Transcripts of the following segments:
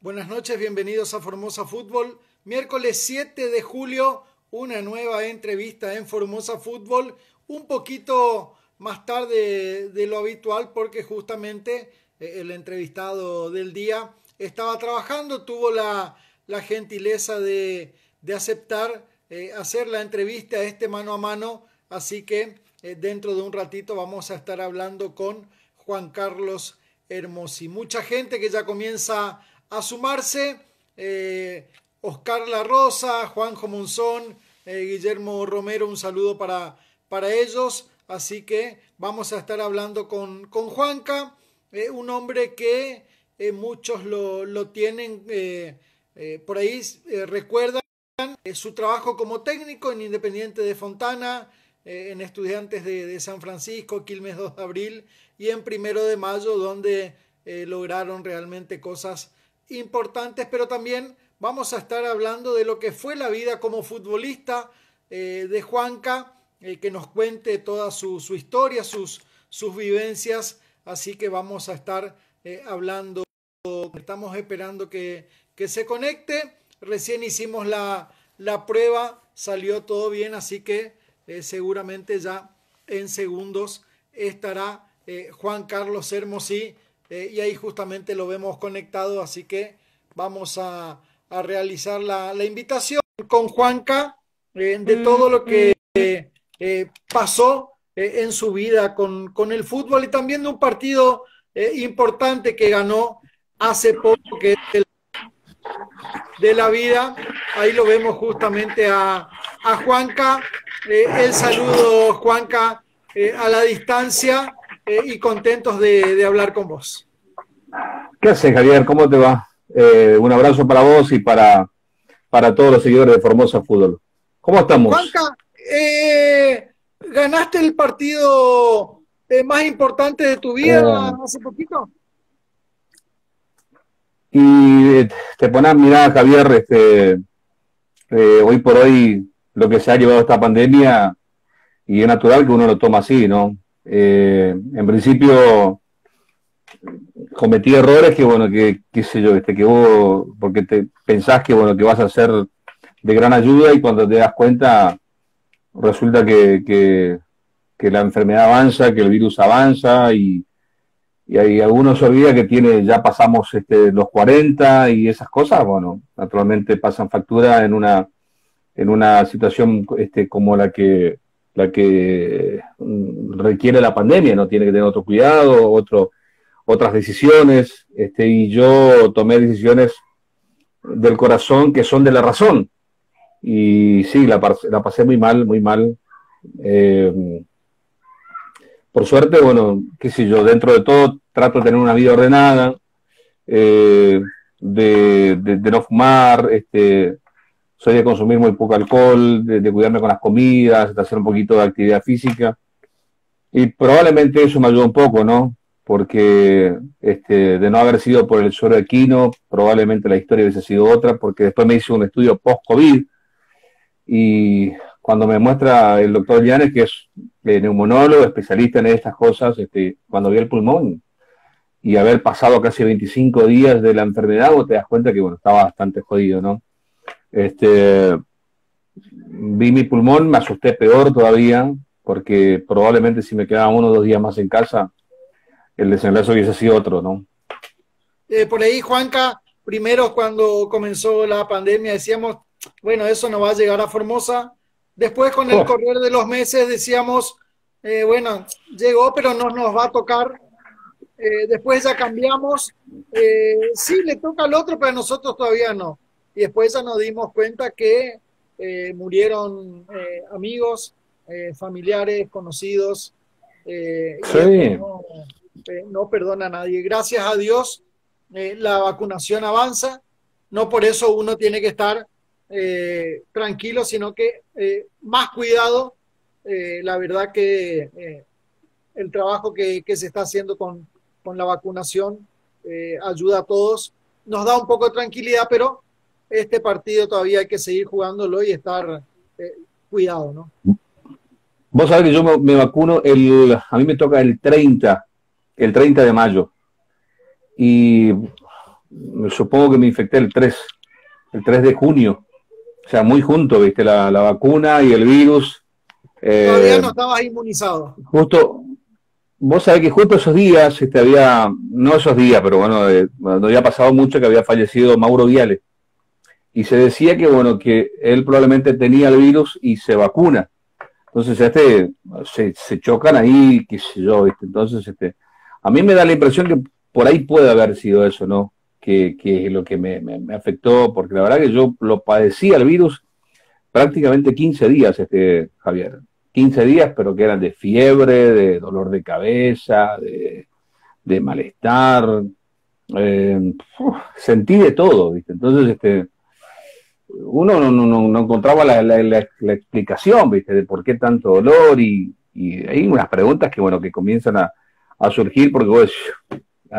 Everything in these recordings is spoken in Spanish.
Buenas noches, bienvenidos a Formosa Fútbol. Miércoles 7 de julio, una nueva entrevista en Formosa Fútbol. Un poquito más tarde de lo habitual porque justamente el entrevistado del día estaba trabajando, tuvo la gentileza de aceptar hacer la entrevista mano a mano. Así que dentro de un ratito vamos a estar hablando con Juan Carlos Hermosi. Mucha gente que ya comienza a sumarse, Oscar La Rosa, Juanjo Monzón, Guillermo Romero, un saludo para ellos. Así que vamos a estar hablando con Juanca, un hombre que muchos lo tienen por ahí, recuerdan su trabajo como técnico en Independiente de Fontana, en Estudiantes de San Francisco, Quilmes 2 de Abril y en 1 de Mayo, donde lograron realmente cosas importantes, pero también vamos a estar hablando de lo que fue la vida como futbolista de Juanca, que nos cuente toda su historia, sus vivencias. Así que vamos a estar hablando, estamos esperando que se conecte. Recién hicimos la prueba, salió todo bien, así que seguramente ya en segundos estará Juan Carlos Hermosi. Y ahí justamente lo vemos conectado, así que vamos a realizar la invitación con Juanca de todo lo que pasó en su vida con el fútbol y también de un partido importante que ganó hace poco, que es el de la vida. Ahí lo vemos justamente a Juanca. El saludo, Juanca, a la distancia. Y contentos de hablar con vos. ¿Qué haces, Javier? ¿Cómo te va? Un abrazo para vos y para todos los seguidores de Formosa Fútbol. ¿Cómo estamos? Juanca, ¿ganaste el partido más importante de tu vida hace poquito? Y te pones a mirar, Javier, hoy por hoy lo que se ha llevado esta pandemia, y es natural que uno lo toma así, ¿no? En principio cometí errores que, bueno, qué sé yo, que vos, porque te pensás que, bueno, que vas a ser de gran ayuda y cuando te das cuenta resulta que la enfermedad avanza, que el virus avanza y hay algunos se olvida que ya pasamos los 40 y esas cosas, bueno, naturalmente pasan factura en una situación como la que requiere la pandemia, ¿no? Tiene que tener otro cuidado, otras decisiones, y yo tomé decisiones del corazón que son de la razón. Y sí, la pasé muy mal, muy mal. Por suerte, bueno, qué sé yo, dentro de todo trato de tener una vida ordenada, de no fumar, soy de consumir muy poco alcohol, de cuidarme con las comidas, de hacer un poquito de actividad física. Y probablemente eso me ayudó un poco, ¿no? Porque de no haber sido por el suero equino, probablemente la historia hubiese sido otra, porque después me hice un estudio post-COVID y cuando me muestra el doctor Llanes, que es neumonólogo, especialista en estas cosas, cuando vi el pulmón y haber pasado casi 25 días de la enfermedad, vos te das cuenta que, bueno, estaba bastante jodido, ¿no? Vi mi pulmón, me asusté peor todavía, porque probablemente si me quedaba 1 o 2 días más en casa, el desenlace hubiese sido otro, ¿no? Por ahí, Juanca, primero cuando comenzó la pandemia decíamos, bueno, eso no va a llegar a Formosa. Después, con el correr de los meses, decíamos, bueno, llegó, pero no nos va a tocar. Después ya cambiamos. Sí, le toca al otro, pero a nosotros todavía no. Y después ya nos dimos cuenta que murieron amigos, familiares, conocidos. Sí. No perdona a nadie. Gracias a Dios, la vacunación avanza. No por eso uno tiene que estar tranquilo, sino que más cuidado. La verdad que el trabajo que se está haciendo con la vacunación ayuda a todos. Nos da un poco de tranquilidad, pero este partido todavía hay que seguir jugándolo y estar cuidado, ¿no? Vos sabés que yo me vacuno, a mí me toca el 30 de mayo. Y supongo que me infecté el 3 de junio, o sea, muy junto, viste, la vacuna y el virus. Todavía no estabas inmunizado. Justo, vos sabés que justo esos días, no esos días, pero bueno, no había pasado mucho que había fallecido Mauro Viale. Y se decía que, bueno, que él probablemente tenía el virus y se vacuna. Entonces, se chocan ahí, qué sé yo, ¿viste? Entonces, a mí me da la impresión que por ahí puede haber sido eso, ¿no? Que es lo que me afectó, porque la verdad que yo lo padecía el virus prácticamente 15 días, Javier. 15 días, pero que eran de fiebre, de dolor de cabeza, de malestar. Sentí de todo, ¿viste? Entonces, uno no encontraba la explicación, ¿viste? De por qué tanto dolor y hay unas preguntas que, bueno, que comienzan a surgir porque vos decís,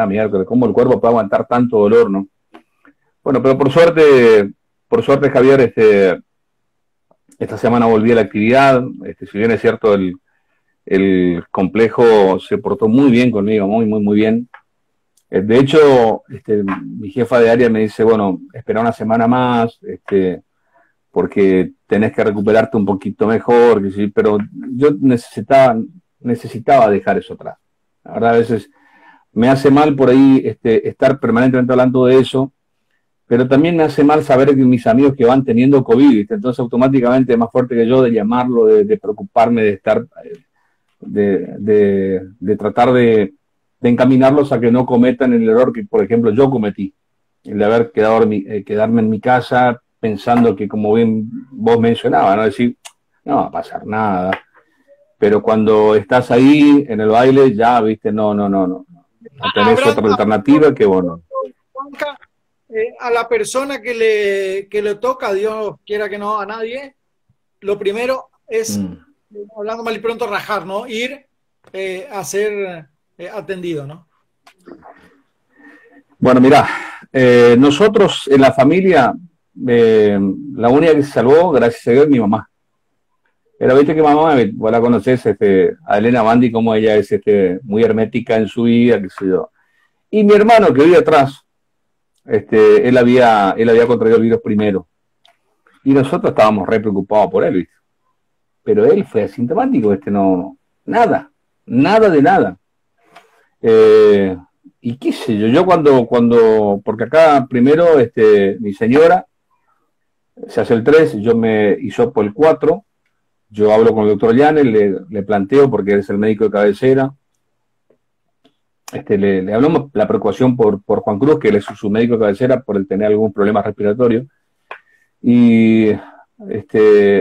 mira, ¿cómo el cuerpo puede aguantar tanto dolor, no? Bueno, pero por suerte, Javier, esta semana volví a la actividad, si bien es cierto, el complejo se portó muy bien conmigo, muy bien. De hecho, mi jefa de área me dice, bueno, espera una semana más, porque tenés que recuperarte un poquito mejor, que sí, pero yo necesitaba dejar eso atrás. La verdad, a veces me hace mal por ahí estar permanentemente hablando de eso, pero también me hace mal saber que mis amigos que van teniendo COVID, ¿viste? Entonces automáticamente es más fuerte que yo de llamarlo, de preocuparme, de estar, de tratar de encaminarlos a que no cometan el error que, por ejemplo, yo cometí, el de haber quedarme en mi casa pensando que, como bien vos mencionabas, ¿no? Decir, no va a pasar nada, pero cuando estás ahí en el baile ya, viste, no tenés otra alternativa que, bueno. A la persona que le toca, Dios quiera que no a nadie, lo primero es, hablando mal y pronto, rajar, ¿no? Ir a ser atendido, ¿no? Bueno, mirá, nosotros en la familia, la única que se salvó, gracias a Dios, es mi mamá. Pero viste que mamá, vos la conocés, a Elena Bandi, como ella es muy hermética en su vida, qué sé yo. Y mi hermano que vive atrás, él había contraído el virus primero. Y nosotros estábamos re preocupados por él, ¿viste? Pero él fue asintomático, nada de nada. Y qué sé yo cuando, porque acá primero mi señora se hace el 3, yo me hisopo el 4, yo hablo con el doctor Llanes, le planteo, porque él es el médico de cabecera, le hablamos la preocupación por Juan Cruz, que él es su médico de cabecera, por el tener algún problema respiratorio, y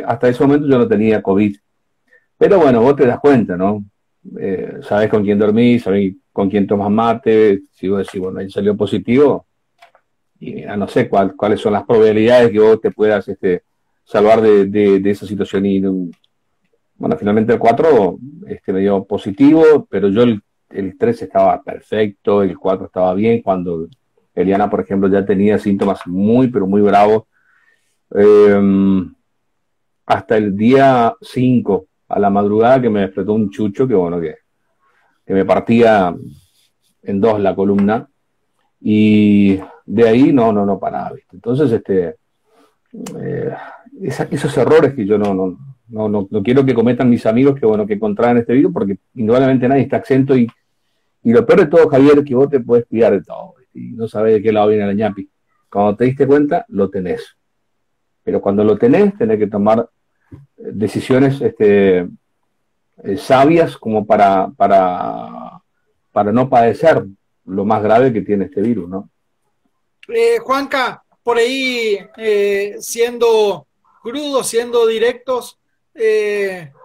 hasta ese momento yo no tenía COVID. Pero bueno, vos te das cuenta, ¿no? Sabés con quién dormís, sabés con quién tomas mate, si vos decís, bueno, ahí salió positivo, y mira, no sé cuáles son las probabilidades que vos te puedas salvar de esa situación. Y bueno, finalmente el 4 me dio positivo, pero yo el 3 estaba perfecto, el 4 estaba bien, cuando Eliana, por ejemplo, ya tenía síntomas pero muy bravos. Hasta el día 5, a la madrugada, que me despertó un chucho que me partía en dos la columna, y de ahí no paraba, ¿viste? Entonces, esos errores que yo no quiero que cometan mis amigos que contraen este virus, porque indudablemente nadie está exento, y lo peor de todo, Javier, que vos te podés cuidar de todo, ¿viste? Y no sabés de qué lado viene la ñapi. Cuando te diste cuenta, lo tenés. Pero cuando lo tenés que tomar decisiones sabias como para no padecer lo más grave que tiene este virus, ¿no? Juanca, por ahí, siendo crudos, siendo directos,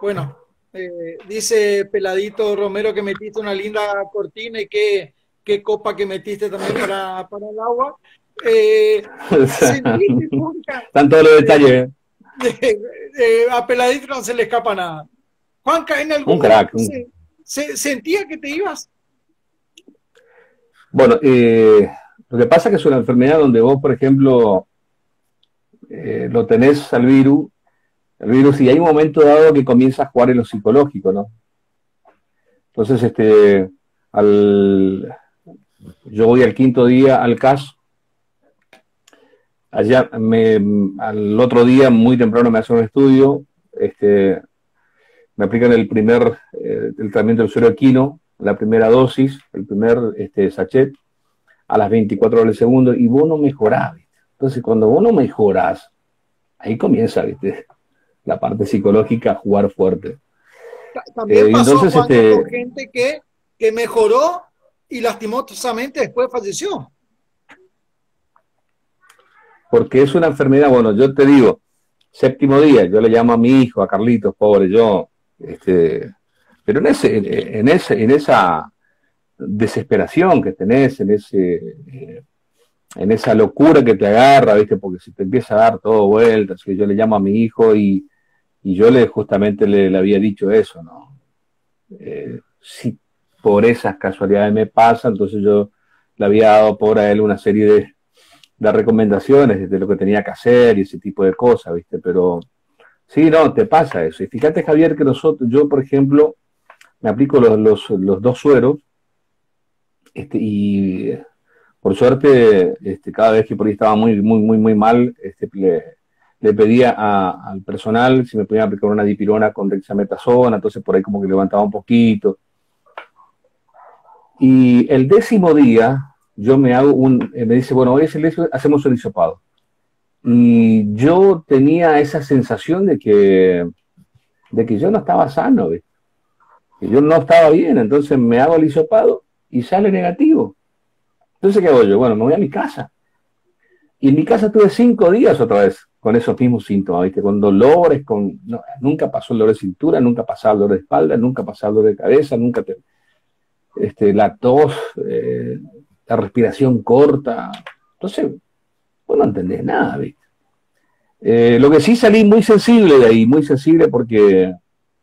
bueno, dice Peladito Romero que metiste una linda cortina, y qué copa que metiste también para el agua. ¿Sentiste, Juanca? Están todos los detalles. A Peladito no se le escapa nada. Juanca, ¿en algún crack, momento sentía que te ibas? Bueno, lo que pasa es que es una enfermedad donde vos, por ejemplo, lo tenés al virus, y hay un momento dado que comienza a jugar en lo psicológico, ¿no? Entonces, yo voy al 5.º día al CAS, allá al otro día, muy temprano, me hacen un estudio, me aplican el tratamiento del suero equino, la primera dosis, el primer sachet, a las 24 horas del segundo, y vos no mejorás, ¿viste? Entonces, cuando vos no mejorás, ahí comienza, ¿viste? La parte psicológica a jugar fuerte. También pasó, entonces, Juanca, con gente que mejoró y lastimosamente después falleció. Porque es una enfermedad, bueno, yo te digo, séptimo día, yo le llamo a mi hijo, a Carlitos, pobre, pero en esa desesperación que tenés, en esa locura que te agarra, ¿viste? Porque si te empieza a dar todo vueltas, que yo le llamo a mi hijo y yo justamente le había dicho eso, ¿no? Si por esas casualidades me pasa, entonces yo le había dado por a él una serie de recomendaciones de lo que tenía que hacer y ese tipo de cosas, ¿viste? Pero sí, no, te pasa eso. Y fíjate, Javier, que yo, por ejemplo, me aplico los dos sueros, y por suerte, cada vez que por ahí estaba muy, muy, muy, muy mal, le pedía al personal si me podían aplicar una dipirona con dexametasona, entonces por ahí como que levantaba un poquito. Y el 10º día, yo me dice, bueno, hoy es el 10º, hacemos un hisopado. Y yo tenía esa sensación de que yo no estaba sano, ¿ves? Que yo no estaba bien, entonces me hago el hisopado y sale negativo. Entonces, ¿qué hago yo? Bueno, me voy a mi casa. Y en mi casa tuve 5 días otra vez con esos mismos síntomas, ¿viste? Con dolores, nunca pasó el dolor de cintura, nunca pasaba el dolor de espalda, nunca pasaba el dolor de cabeza, la tos, la respiración corta. Entonces, vos no entendés nada, ¿viste? Lo que sí salí muy sensible de ahí, muy sensible porque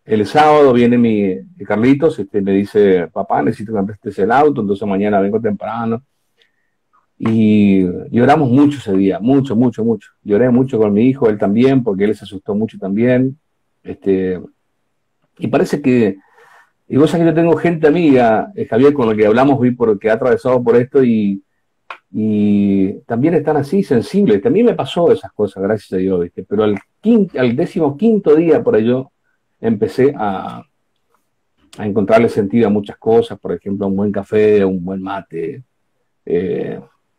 el sábado viene mi Carlitos, me dice, papá, necesito que me prestes el auto, entonces mañana vengo temprano. Y lloramos mucho ese día, mucho, mucho, mucho. Lloré mucho con mi hijo, él también, porque él se asustó mucho también. Y parece que, y vos sabés que yo tengo gente amiga, Javier, con la que hablamos hoy, porque ha atravesado por esto y también están así sensibles. También me pasó esas cosas, gracias a Dios, ¿viste? Pero al 15º día por ello empecé a encontrarle sentido a muchas cosas, por ejemplo, un buen café, un buen mate.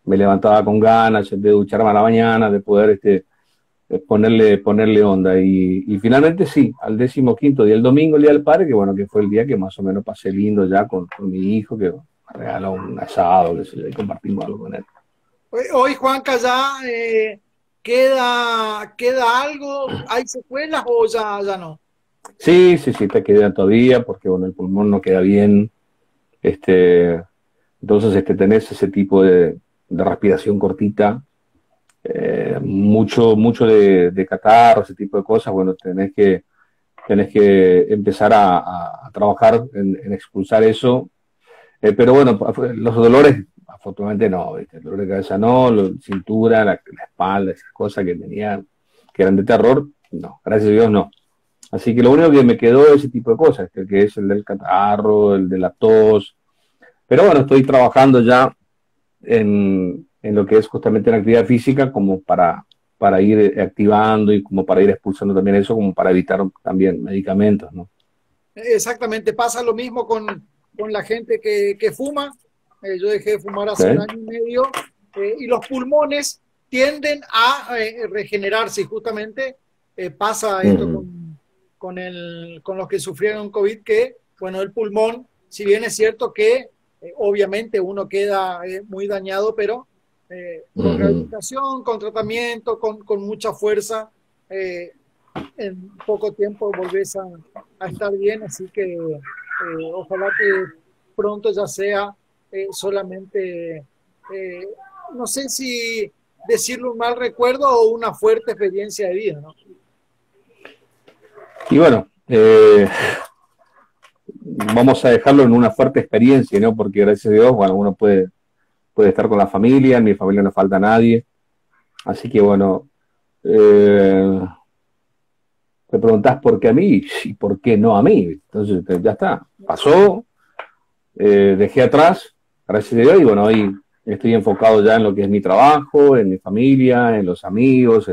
Me levantaba con ganas de ducharme a la mañana, de poder ponerle onda. Y finalmente sí, al 15º día, el domingo, el día del padre, que bueno, que fue el día que más o menos pasé lindo ya con mi hijo, que me regaló un asado, que sé yo, y compartimos algo con él. Hoy, Juanca, ya queda algo, ¿hay secuelas o ya no? Sí, te queda todavía, porque bueno, el pulmón no queda bien. Entonces tenés ese tipo de respiración cortita, mucho de catarro, ese tipo de cosas. Bueno, tenés que empezar a trabajar en expulsar eso. Pero bueno, los dolores, afortunadamente no, ¿viste? El dolor de cabeza no, cintura, la espalda, esas cosas que tenía, que eran de terror, no, gracias a Dios no. Así que lo único que me quedó es ese tipo de cosas, que es el del catarro, el de la tos. Pero bueno, estoy trabajando ya en lo que es justamente la actividad física como para ir activando y como para ir expulsando también eso, como para evitar también medicamentos, ¿no? Exactamente, pasa lo mismo con la gente que fuma. Yo dejé de fumar hace ¿Sí? 1 año y medio, y los pulmones tienden a regenerarse y justamente pasa esto con los que sufrieron COVID, que bueno, el pulmón, si bien es cierto que obviamente uno queda muy dañado, pero con rehabilitación, con tratamiento, con mucha fuerza, en poco tiempo volvés a estar bien, así que ojalá que pronto ya sea solamente, no sé si decirlo un mal recuerdo o una fuerte experiencia de vida, ¿no? Y bueno, vamos a dejarlo en una fuerte experiencia, ¿no? Porque gracias a Dios, bueno, uno puede estar con la familia, en mi familia no falta nadie. Así que bueno, te preguntás por qué a mí y por qué no a mí. Entonces ya está, pasó, dejé atrás, gracias a Dios, y bueno, hoy estoy enfocado ya en lo que es mi trabajo, en mi familia, en los amigos,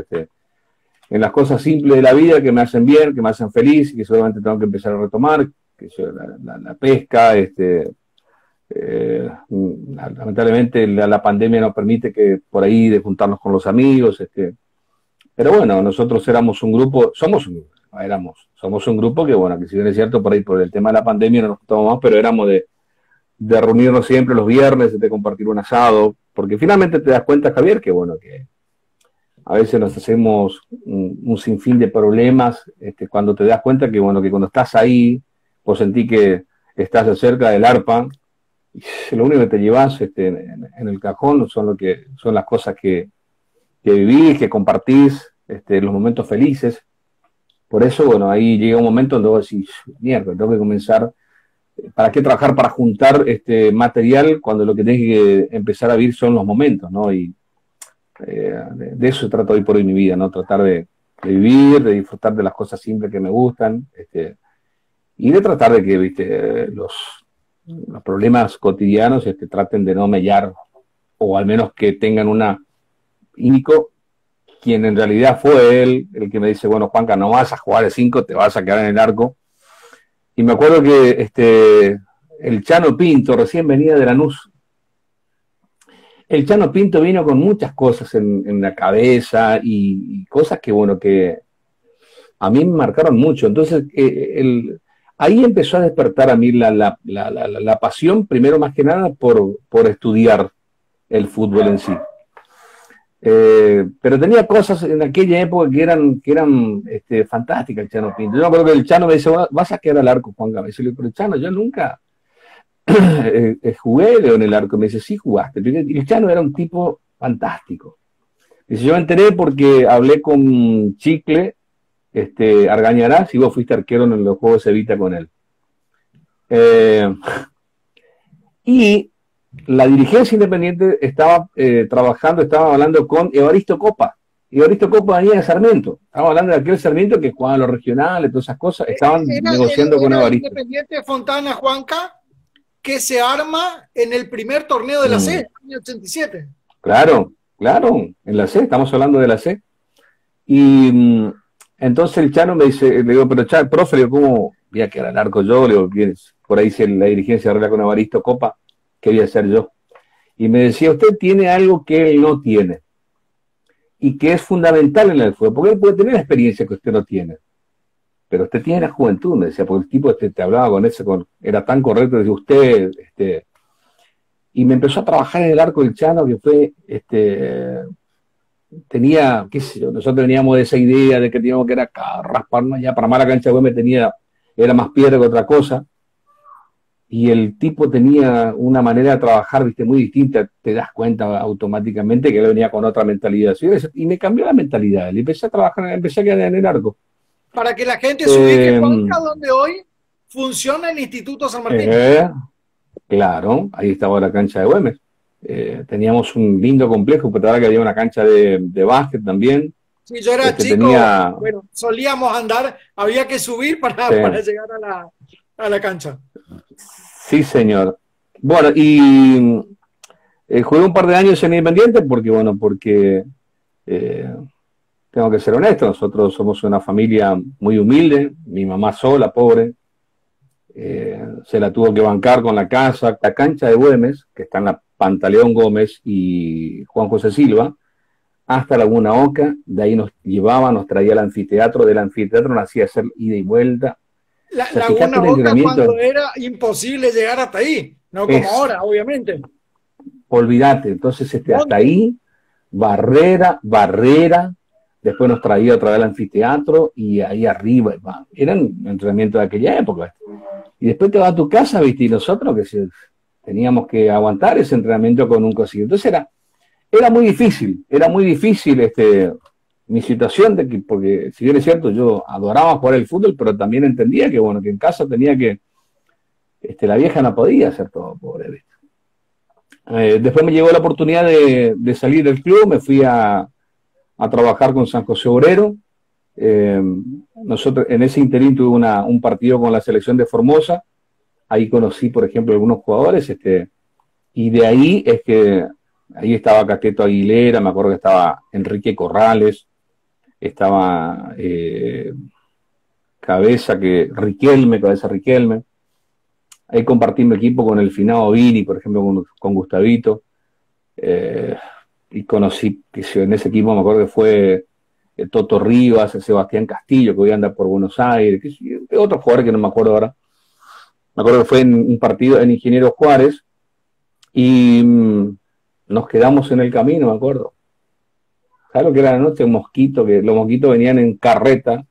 en las cosas simples de la vida que me hacen bien, que me hacen feliz y que seguramente tengo que empezar a retomar, que es la pesca, lamentablemente la pandemia nos permite que por ahí de juntarnos con los amigos, pero bueno, nosotros éramos un grupo, somos un grupo que bueno, que si bien es cierto por ahí por el tema de la pandemia no nos juntamos más, pero éramos de reunirnos siempre los viernes, de compartir un asado, porque finalmente te das cuenta, Javier, que bueno, que a veces nos hacemos un sinfín de problemas, cuando te das cuenta que bueno, que cuando estás ahí, vos sentís que estás cerca del arpa, y lo único que te llevas en el cajón son las cosas que vivís, que compartís, los momentos felices. Por eso, bueno, ahí llega un momento donde vos decís, mierda, tengo que comenzar. ¿Para qué trabajar para juntar material cuando lo que tenés que empezar a vivir son los momentos, ¿no? Y de eso se trata hoy por hoy mi vida, ¿no? Tratar de vivir, de disfrutar de las cosas simples que me gustan, y de tratar de que, viste, los problemas cotidianos traten de no mellar, o al menos que tengan una Ínico, quien en realidad fue él el que me dice, bueno, Juanca, no vas a jugar de 5, te vas a quedar en el arco. Y me acuerdo que el Chano Pinto recién venía de Lanús. El Chano Pinto vino con muchas cosas en la cabeza y cosas que, bueno, que a mí me marcaron mucho. Entonces, ahí empezó a despertar a mí la pasión, primero más que nada, por estudiar el fútbol en sí. Pero tenía cosas en aquella época que eran fantásticas el Chano Pinto. Yo me acuerdo que el Chano me dice, vas a quedar al arco, Juanca. Me dice, pero Chano, yo nunca jugué en el arco. Me dice, sí jugaste. Y el Chano era un tipo fantástico. Dice, yo me enteré porque hablé con Chicle, Argañarás, y vos fuiste arquero en los Juegos de Evita con él. Y la dirigencia independiente estaba trabajando, estaba hablando con Evaristo Copa. Evaristo Copa venía de Sarmiento. Estaba hablando de aquel Sarmiento que jugaba en los regionales, todas esas cosas. Estaban negociando con Evaristo. Independiente Fontana, Juanca, que se arma en el primer torneo de la C, año 87. Claro, en la C, estamos hablando de la C. Y entonces el Chano me dice, le digo, pero profe, le digo, ¿cómo voy a quedar al arco yo? Le digo, por ahí dice la dirigencia arregla con Evaristo Copa. ¿Qué voy a hacer yo? Y me decía, usted tiene algo que él no tiene y que es fundamental en el fútbol, porque él puede tener la experiencia que usted no tiene, pero usted tiene la juventud, me decía, porque el tipo te hablaba con ese, era tan correcto, decía usted, y me empezó a trabajar en el arco del Chano, que fue, tenía, qué sé yo, nosotros teníamos esa idea de que teníamos que era rasparnos ya para armar la cancha de Güemes, era más piedra que otra cosa. Y el tipo tenía una manera de trabajar, viste, muy distinta, te das cuenta automáticamente que él venía con otra mentalidad. Y me cambió la mentalidad, y empecé a trabajar, empecé a quedar en el arco. Para que la gente se ubique, Juanca, donde hoy funciona el Instituto San Martín. Claro, ahí estaba la cancha de Güemes. Teníamos un lindo complejo, pero ahora que había una cancha de básquet también. Sí, yo era chico, bueno, solíamos andar, había que subir para llegar a la cancha. Sí, señor. Bueno, y jugué un par de años en Independiente porque tengo que ser honesto, nosotros somos una familia muy humilde, mi mamá sola, pobre, se la tuvo que bancar con la cancha de Güemes, que está en la Pantaleón Gómez y Juan José Silva, hasta Laguna Oca, de ahí nos llevaba, nos traía al anfiteatro, del anfiteatro nos hacía hacer ida y vuelta. Laguna Oca cuando era imposible llegar hasta ahí, no como ahora, obviamente. Olvídate, entonces hasta ahí, barrera, después nos traía otra vez al anfiteatro y ahí arriba, eran entrenamientos de aquella época. Y después te vas a tu casa, viste, y nosotros que teníamos que aguantar ese entrenamiento con un cosillo. Entonces era muy difícil mi situación, porque si bien es cierto, yo adoraba jugar el fútbol, pero también entendía que, bueno, que en casa tenía que, la vieja no podía hacer todo, pobre. Después me llegó la oportunidad de salir del club, me fui a trabajar con San José Obrero. Nosotros en ese interín tuve un partido con la selección de Formosa, ahí conocí, por ejemplo, algunos jugadores, y de ahí es que ahí estaba Cateto Aguilera, me acuerdo que estaba Enrique Corrales, estaba Cabeza Riquelme. Ahí compartí mi equipo con el finado Vini, por ejemplo, con Gustavito. Y conocí, que en ese equipo me acuerdo que fue Toto Rivas, Sebastián Castillo, que hoy anda por Buenos Aires, otro jugador que no me acuerdo ahora. Me acuerdo que fue en un partido en Ingeniero Juárez y nos quedamos en el camino, me acuerdo. ¿Sabes lo que era la noche? Un mosquito, que los mosquitos venían en carreta.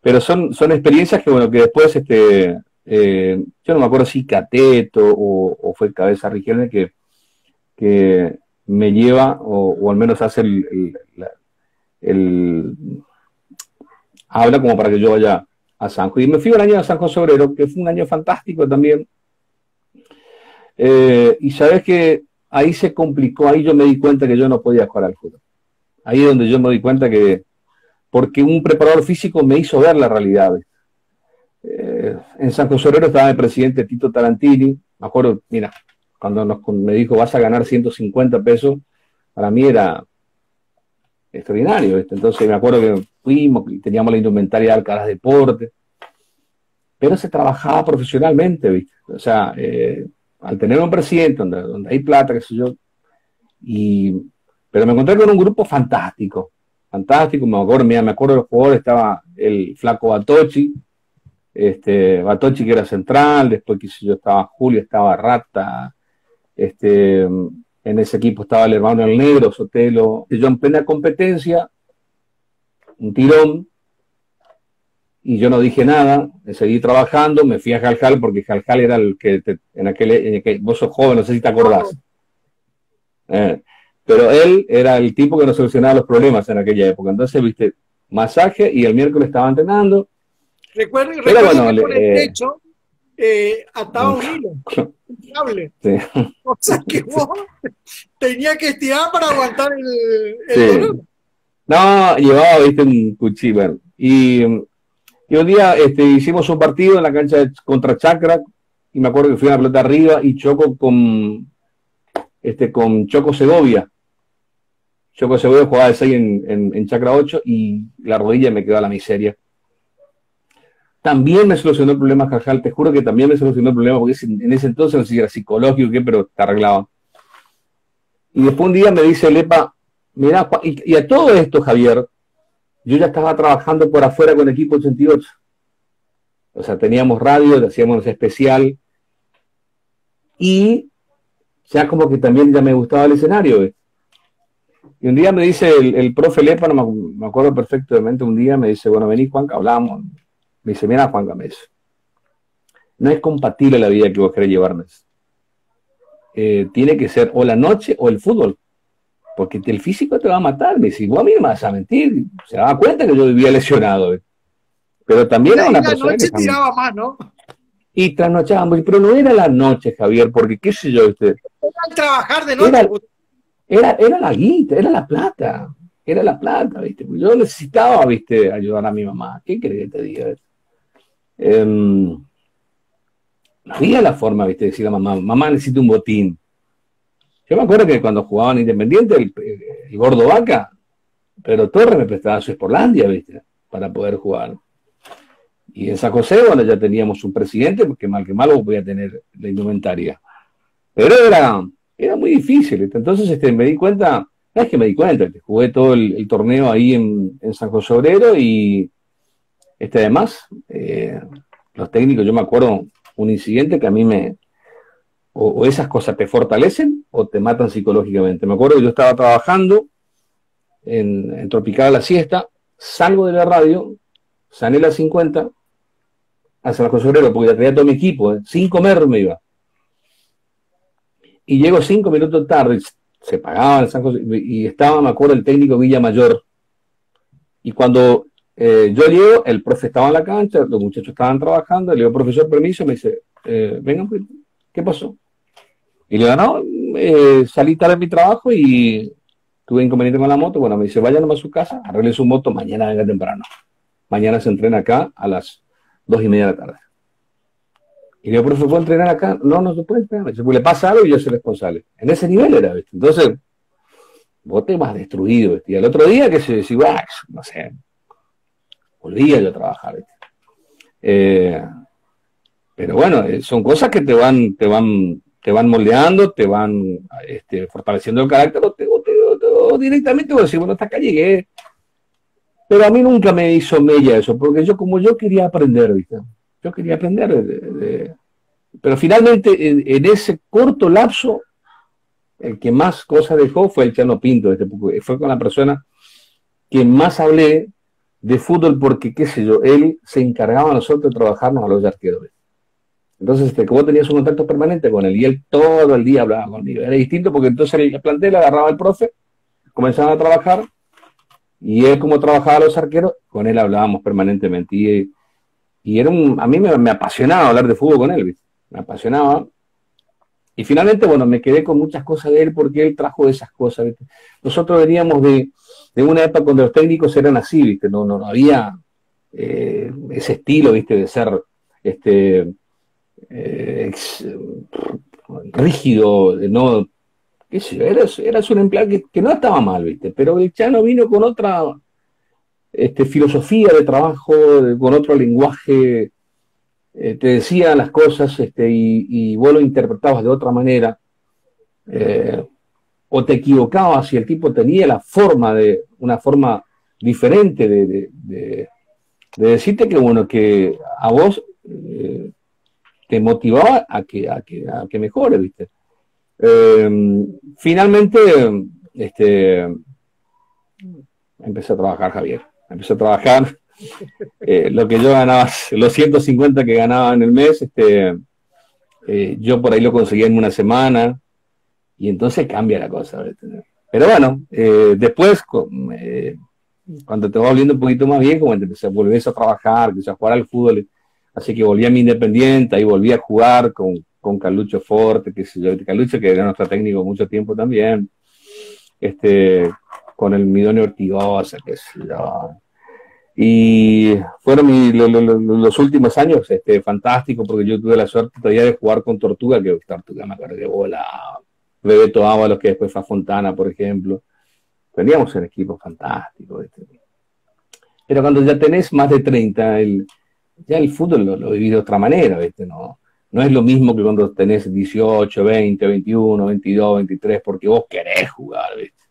Pero son experiencias que, bueno, que después, yo no me acuerdo si Cateto o fue Cabeza Riquelme que me lleva, o al menos hace habla como para que yo vaya a San Juan. Y me fui un año a San José Obrero, que fue un año fantástico también. Y sabes que ahí se complicó, ahí yo me di cuenta que yo no podía jugar al fútbol. Ahí es donde yo me di cuenta que, porque un preparador físico me hizo ver la realidad. En San José Obrero estaba el presidente Tito Tarantini, me acuerdo, mira, cuando me dijo vas a ganar 150 pesos, para mí era extraordinario, ¿viste? Entonces me acuerdo que fuimos y teníamos la indumentaria de Alcaraz Deporte, pero se trabajaba profesionalmente, ¿viste? O sea, al tener un presidente donde hay plata, qué sé yo, pero me encontré con un grupo fantástico, me acuerdo de los jugadores, estaba el flaco Batochi, Batochi que era central, después qué sé yo, estaba Julio, estaba Rata, en ese equipo estaba el hermano el Negro, Sotelo, yo en plena competencia, un tirón, y yo no dije nada, seguí trabajando, me fui a Jaljal, porque Jaljal era el que vos sos joven, no sé si te acordás. Pero él era el tipo que nos solucionaba los problemas en aquella época. Entonces, viste, masaje y el miércoles estaba entrenando. Recuerdo bueno, que por el techo ataba un hilo, un cable. Sí. O sea que vos tenías que estirar para aguantar el dolor. No, llevaba, viste, un cuchillo. Bueno, y un día hicimos un partido en la cancha contra Chacra, y me acuerdo que fui a la pelota arriba y choco con Choco Segovia. Choco Segovia jugaba de 6 en Chacra 8 y la rodilla me quedó a la miseria. También me solucionó el problema Jajal, te juro que también me solucionó el problema, porque en ese entonces no sé si era psicológico o qué, pero te arreglaba. Y después un día me dice Lepa, mirá, y a todo esto, Javier, yo ya estaba trabajando por afuera con Equipo 88. O sea, teníamos radio, hacíamos especial, y ya como que también ya me gustaba el escenario, ¿ves? Y un día me dice el profe Lepa, no me acuerdo perfectamente, un día me dice, bueno, vení Juanca, hablamos. Me dice, mira Juanca, me dice, no es compatible la vida que vos querés llevarme. Tiene que ser o la noche o el fútbol, porque el físico te va a matar. Me dice, vos a mí no me vas a mentir. Se daba cuenta que yo vivía lesionado, ¿ves? Pero también era una persona la noche que tiraba más, ¿no? Y trasnochábamos, pero no era la noche, Javier, porque qué sé yo, ¿viste? Era el trabajar de noche. Era la guita, era la plata, ¿viste? Yo necesitaba, ¿viste? Ayudar a mi mamá. ¿Qué querés que te diga? No había la forma, ¿viste? De decir a mamá necesito un botín. Yo me acuerdo que cuando jugaban Independiente, el gordo Vaca, pero Torres me prestaba su Sportlandia, ¿viste? Para poder jugar. Y en San José, bueno, ya teníamos un presidente, porque mal que mal vos podía tener la indumentaria. Pero era muy difícil, ¿viste? Entonces me di cuenta, no es que me di cuenta, que jugué todo el torneo ahí en San José Obrero y además, los técnicos, yo me acuerdo un incidente que a mí o esas cosas te fortalecen o te matan psicológicamente. Me acuerdo que yo estaba trabajando en Tropical a la siesta, salgo de la radio, sané las 50 a San José Obrero, porque ya tenía todo mi equipo, sin comer me iba. Y llego 5 minutos tarde, se pagaba en San José, y estaba, me acuerdo, el técnico Villa Mayor. Y cuando yo llego, el profe estaba en la cancha, los muchachos estaban trabajando, le digo, profesor, permiso, me dice, vengan, ¿qué pasó? Y le digo, no, salí tarde de mi trabajo y tuve inconveniente con la moto. Bueno, me dice, vayan a su casa, arregle su moto, mañana venga temprano. Mañana se entrena acá a las 2:30 de la tarde. Y le digo, profe, ¿puedo entrenar acá? No, no se puede entrenar. Me dice, pues le pasa algo y yo soy responsable. En ese nivel era, ¿viste? Entonces, vos te vas destruido, ¿viste? Y al otro día, que se decía, no sé, volvía yo a trabajar, ¿viste? Pero bueno, son cosas que te van moldeando, te van fortaleciendo el carácter, o directamente vos decís, bueno, hasta acá llegué. Pero a mí nunca me hizo mella eso, porque yo quería aprender, ¿viste? Yo quería aprender pero finalmente en ese corto lapso el que más cosas dejó fue el Chano Pinto, porque fue con la persona que más hablé de fútbol, porque qué sé yo, él se encargaba a nosotros de trabajarnos a los arqueros. Entonces, como vos tenías un contacto permanente con él y él todo el día hablaba conmigo, era distinto porque entonces el plantel agarraba al profe, comenzaban a trabajar y él, como trabajaba a los arqueros, con él hablábamos permanentemente y era a mí me apasionaba hablar de fútbol con él, ¿viste? Me apasionaba. Y finalmente, bueno, me quedé con muchas cosas de él porque él trajo esas cosas, ¿viste? Nosotros veníamos de una época cuando los técnicos eran así, ¿viste? No había ese estilo, ¿viste? De ser rígido, no, qué sé yo, eras un empleado que no estaba mal, ¿viste? Pero el Chano vino con otra filosofía de trabajo, con otro lenguaje, te decía las cosas y vos lo interpretabas de otra manera, o te equivocabas y el tipo tenía una forma diferente de decirte que, bueno, que a vos te motivaba a que mejore, ¿viste? Finalmente, empecé a trabajar, Javier. Empecé a trabajar lo que yo ganaba, los 150 que ganaba en el mes, yo por ahí lo conseguía en una semana y entonces cambia la cosa, ¿viste? Pero bueno, después, cuando te vas volviendo un poquito más bien, como te empecé a volver a trabajar, empecé a jugar al fútbol, así que volví a mi Independiente, ahí volví a jugar con Carlucho Forte, que sé yo, Carlucho, que era nuestro técnico mucho tiempo también, con el Midonio Ortigosa, que sé yo. Y fueron los últimos años fantásticos, porque yo tuve la suerte todavía de jugar con Tortuga, que Tortuga me acuerdo de bola, Bebeto Ábalos, que después fue a Fontana, por ejemplo. Teníamos un equipo fantástico. Pero cuando ya tenés más de 30, ya el fútbol lo viví de otra manera, ¿viste? No es lo mismo que cuando tenés 18, 20, 21, 22, 23, porque vos querés jugar, ¿viste?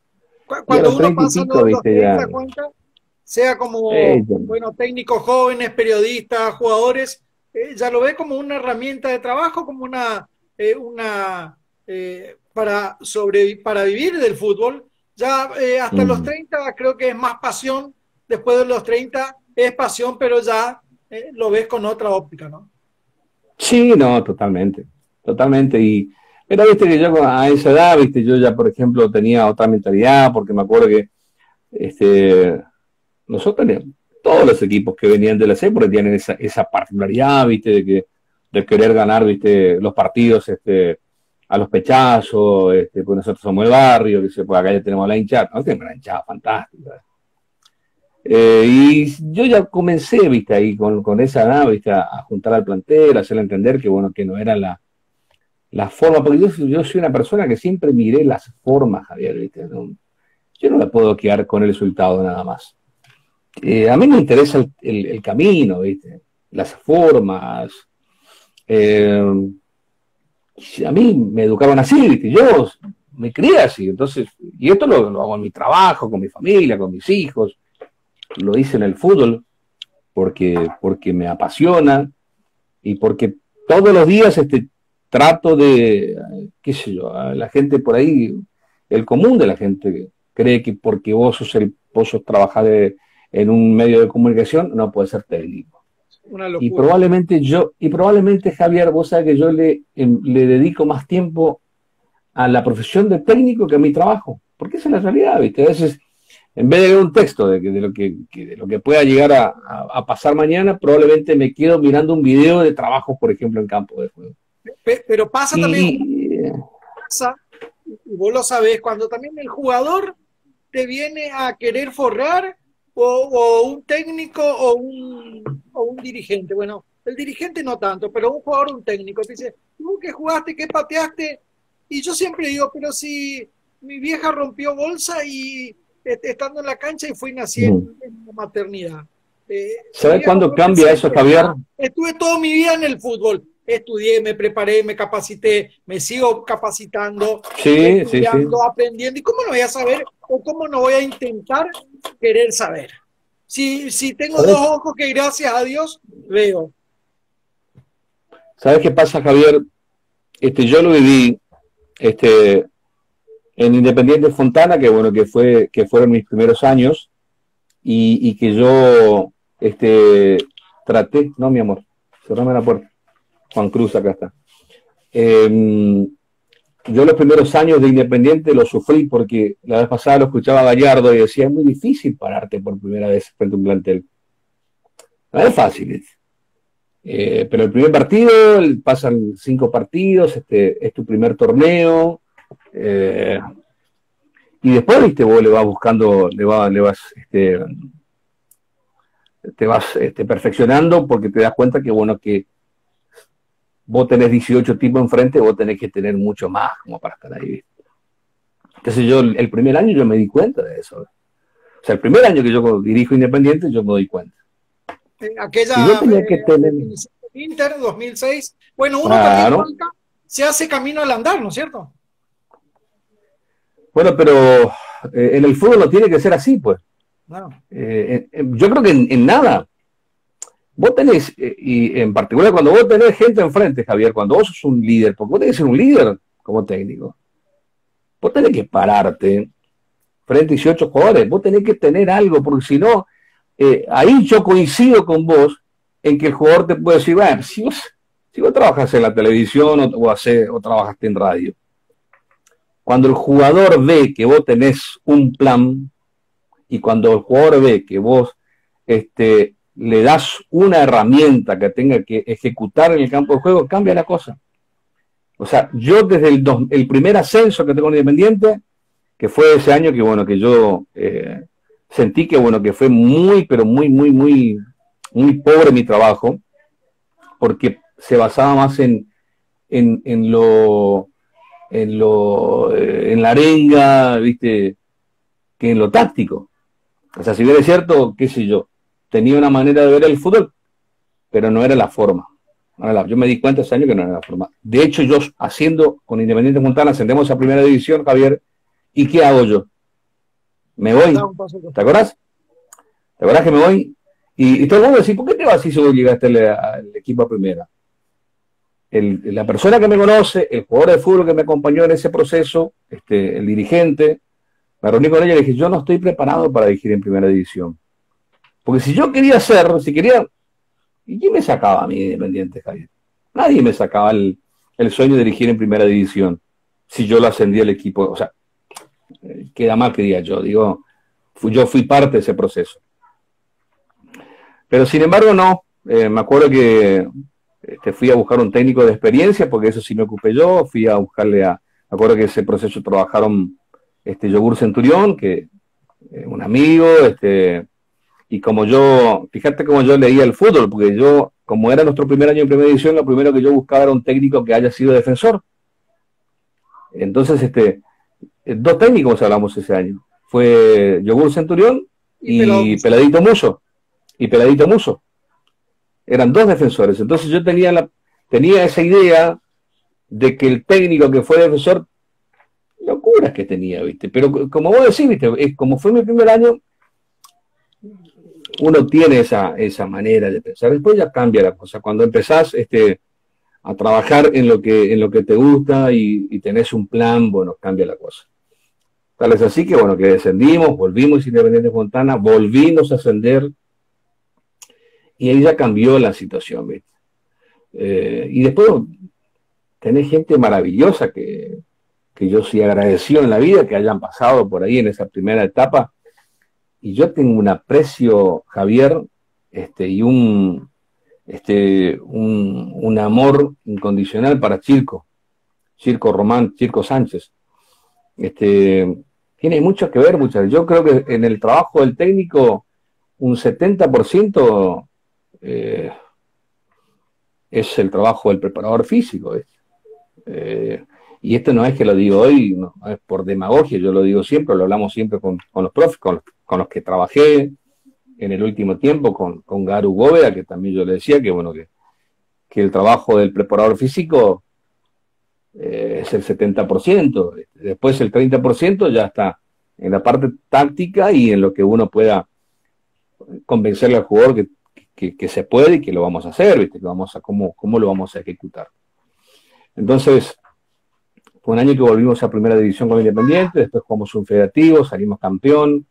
Cuando uno pasa los 30, ya, cuenta, sea como, bueno, técnicos jóvenes, periodistas, jugadores, ya lo ve como una herramienta de trabajo, como para vivir del fútbol. Ya hasta los 30 creo que es más pasión, después de los 30 es pasión, pero ya lo ves con otra óptica, ¿no? Sí, no, totalmente, totalmente. Pero viste que yo a esa edad, viste, yo ya, por ejemplo, tenía otra mentalidad, porque me acuerdo que nosotros teníamos todos los equipos que venían de la C, porque tienen esa particularidad, viste, de querer ganar, viste, los partidos a los pechazos, pues nosotros somos el barrio, que pues acá ya tenemos la hinchada, nosotros tenemos una hinchada fantástica. Y yo ya comencé, viste, ahí con esa edad, viste, a juntar al plantel, a hacerle entender que, bueno, que no era la forma, porque yo soy una persona que siempre miré las formas, Javier, viste, yo no me puedo quedar con el resultado nada más. A mí me interesa el camino, ¿viste? Las formas. A mí me educaron así, ¿viste? Yo me crié así, entonces, y esto lo hago en mi trabajo, con mi familia, con mis hijos, lo hice en el fútbol, porque me apasiona y porque todos los días trato de, qué sé yo, a la gente por ahí, el común de la gente cree que porque vos sos trabajador en un medio de comunicación, no puede ser técnico. Una locura. Y probablemente, Javier, vos sabés que yo le dedico más tiempo a la profesión de técnico que a mi trabajo, porque esa es la realidad, ¿viste? A veces, en vez de ver un texto de lo que pueda llegar a pasar mañana, probablemente me quedo mirando un video de trabajo, por ejemplo, en campo de juego. Pero pasa también, y vos lo sabés, cuando también el jugador te viene a querer forrar, o un técnico o un dirigente. Bueno, el dirigente no tanto, pero un jugador, un técnico, te dice, tú que jugaste, que pateaste, y yo siempre digo, pero si mi vieja rompió bolsa y estando en la cancha y fui nací en la maternidad. Mi ¿Sabes vieja cuándo fue cambia eso, presente. Javier? Estuve toda mi vida en el fútbol. Estudié, me preparé, me capacité, me sigo capacitando, Sí, sí, sí. estudiando, aprendiendo. ¿Y cómo no voy a saber o cómo no voy a intentar querer saber? Si tengo dos ¿Sabes? ojos que gracias a Dios veo. ¿Sabes qué pasa, Javier? Yo lo viví, este, en Independiente Fontana, que bueno, que fueron mis primeros años, y que yo, traté, no, mi amor, cerrame la puerta. Juan Cruz, acá está. Yo los primeros años de Independiente los sufrí porque la vez pasada lo escuchaba a Gallardo y decía, es muy difícil pararte por primera vez frente a un plantel. No es fácil. Pero el primer partido, pasan 5 partidos, es tu primer torneo, y después, viste, vos le vas buscando, te vas perfeccionando porque te das cuenta que, bueno, que vos tenés 18 tipos enfrente, vos tenés que tener mucho más como para estar ahí, ¿viste? Entonces yo, el primer año yo me di cuenta de eso. O sea, el primer año que yo dirijo Independiente, yo me doy cuenta. Y yo Aquella tenía que tener... definición del Inter 2006. Bueno, uno también, Claro. Juanca, se hace camino al andar, ¿no es cierto? Bueno, pero en el fútbol no tiene que ser así, pues. No. Yo creo que en nada. Vos tenés, y en particular cuando vos tenés gente enfrente, Javier, cuando vos sos un líder, porque vos tenés que ser un líder como técnico, vos tenés que pararte frente a 18 jugadores, vos tenés que tener algo, porque si no, ahí yo coincido con vos en que el jugador te puede decir, bueno, si vos trabajas en la televisión o trabajaste en radio, cuando el jugador ve que vos tenés un plan y cuando el jugador ve que vos le das una herramienta que tenga que ejecutar en el campo de juego, cambia la cosa. O sea, yo desde el primer ascenso que tengo en Independiente, que fue ese año que, bueno, que yo sentí que, bueno, que fue muy, pero muy, muy, muy, muy pobre mi trabajo, porque se basaba más en la arenga, ¿viste? Que en lo táctico. O sea, si bien es cierto, qué sé yo, tenía una manera de ver el fútbol, pero no era la forma. Yo me di cuenta ese año que no era la forma. De hecho, yo haciendo con Independiente Montana, ascendemos a primera división, Javier, ¿y qué hago yo? Me voy. ¿Te acordás? ¿Te acordás que me voy? Y todo el mundo decía, ¿por qué te vas si solo llegaste al equipo a primera? La persona que me conoce, el jugador de fútbol que me acompañó en ese proceso, el dirigente, me reuní con ella y le dije, yo no estoy preparado para dirigir en primera división. Porque si yo quería ¿y quién me sacaba a mí Independiente, Javier? Nadie me sacaba el sueño de dirigir en primera división si yo lo ascendí al equipo. O sea, queda mal que diga yo, yo fui parte de ese proceso. Pero sin embargo no, me acuerdo que fui a buscar un técnico de experiencia, porque eso sí me ocupé yo, fui a buscarle me acuerdo que ese proceso trabajaron Yogur Centurión, que un amigo, y fíjate cómo yo leía el fútbol, porque yo, como era nuestro primer año en primera división, lo primero que yo buscaba era un técnico que haya sido defensor. Entonces, 2 técnicos hablamos ese año. Fue Yogur Centurión y Peladito Muso. Eran 2 defensores. Entonces yo tenía esa idea de que el técnico que fue defensor, locuras que tenía, ¿viste? Pero como vos decís, ¿viste? Como fue mi primer año, uno tiene esa manera de pensar. Después ya cambia la cosa. Cuando empezás a trabajar en lo que te gusta y tenés un plan, bueno, cambia la cosa. Tal es así que, bueno, que descendimos, volvimos Independiente Fontana, volvimos a ascender y ahí ya cambió la situación, ¿viste? Y después tenés gente maravillosa que yo sí agradecido en la vida que hayan pasado por ahí en esa primera etapa. Y yo tengo un aprecio, Javier, y un amor incondicional para Chirco Román, Chirco Sánchez. Tiene mucho que ver, yo creo que en el trabajo del técnico un 70% es el trabajo del preparador físico. Y esto no es que lo digo hoy, no es por demagogia, yo lo digo siempre, lo hablamos siempre con los profes, con los que trabajé en el último tiempo, con Garu Bóveda, que también yo le decía que bueno, que el trabajo del preparador físico es el 70%, después el 30% ya está en la parte táctica y en lo que uno pueda convencerle al jugador que se puede y que lo vamos a hacer, ¿viste? Que vamos a cómo lo vamos a ejecutar. Entonces, fue un año que volvimos a primera división con Independiente, después jugamos un federativo, salimos campeón,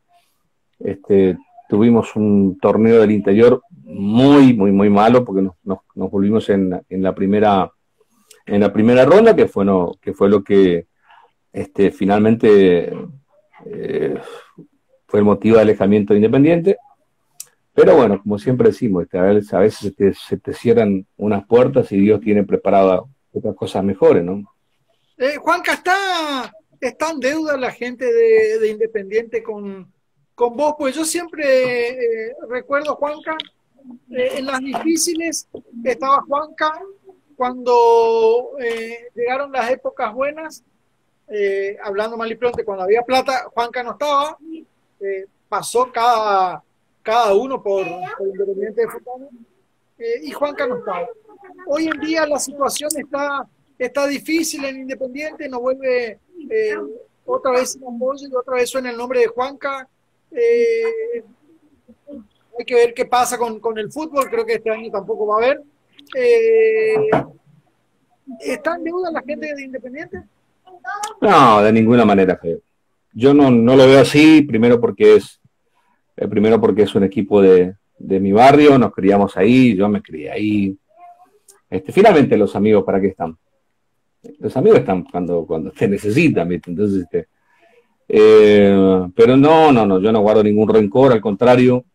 tuvimos un torneo del interior muy malo, porque nos volvimos en la primera ronda, que fue lo que finalmente fue el motivo de alejamiento de Independiente. Pero bueno, como siempre decimos, a veces se te cierran unas puertas y Dios tiene preparado otras cosas mejores, ¿no? Juanca, ¿está en deuda la gente de Independiente con vos? Pues yo siempre recuerdo, Juanca, en las difíciles estaba Juanca, cuando llegaron las épocas buenas, hablando mal y pronto, cuando había plata, Juanca no estaba, pasó cada uno por Independiente de Fútbol, y Juanca no estaba. Hoy en día la situación está difícil en Independiente, nos vuelve otra vez sin apoyo y otra vez suena el nombre de Juanca. Hay que ver qué pasa con el fútbol, creo que este año tampoco va a haber. ¿Está en deuda la gente de Independiente? No, de ninguna manera, Fede. Yo no lo veo así, primero porque es un equipo de mi barrio, nos criamos ahí, yo me crié ahí. Finalmente los amigos, ¿para qué están? Los amigos están cuando te necesitan, ¿viste? Entonces, pero no, yo no guardo ningún rencor, al contrario,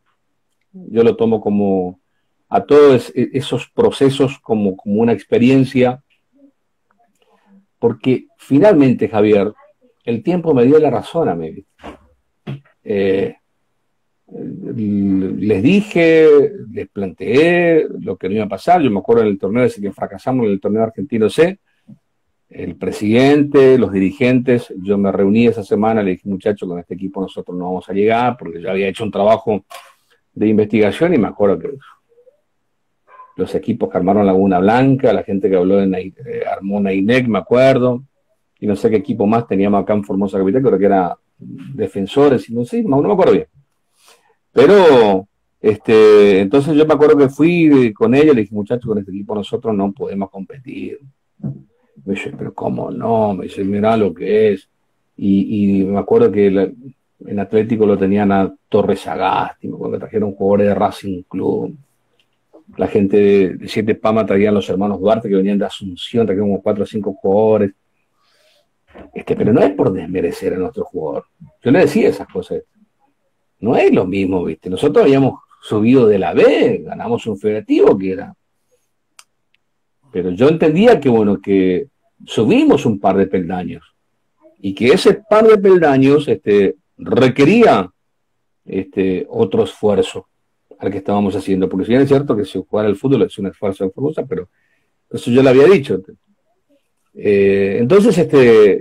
yo lo tomo como a todos esos procesos como una experiencia, porque finalmente, Javier, el tiempo me dio la razón a mí. Les dije, les planteé lo que no iba a pasar. Yo me acuerdo en el torneo ese que fracasamos, en el torneo argentino C, el presidente, los dirigentes, yo me reuní esa semana, le dije, muchachos, con este equipo nosotros no vamos a llegar, porque yo había hecho un trabajo de investigación y me acuerdo que los equipos que armaron Laguna Blanca, la gente que habló armó Nainec, me acuerdo, y no sé qué equipo más teníamos acá en Formosa Capital, creo que era Defensores, y no sé, no me acuerdo bien. Pero, entonces yo me acuerdo que fui con ella, le dije, muchachos, con este equipo nosotros no podemos competir. Me dice, pero ¿cómo no? Me dice, mirá lo que es. Y me acuerdo que en Atlético lo tenían a Torres Sagasti, me acuerdo que trajeron jugadores de Racing Club. La gente de Siete Pama traían los hermanos Duarte, que venían de Asunción, trajeron como 4 o 5 jugadores. Pero no es por desmerecer a nuestro jugador. Yo le decía esas cosas. No es lo mismo, ¿viste? Nosotros habíamos subido de la B, ganamos un federativo que era. Pero yo entendía que, bueno, que subimos un par de peldaños y que ese par de peldaños requería otro esfuerzo al que estábamos haciendo. Porque si bien es cierto que si jugar al fútbol es un esfuerzo de Formosa, pero eso yo le había dicho. Entonces,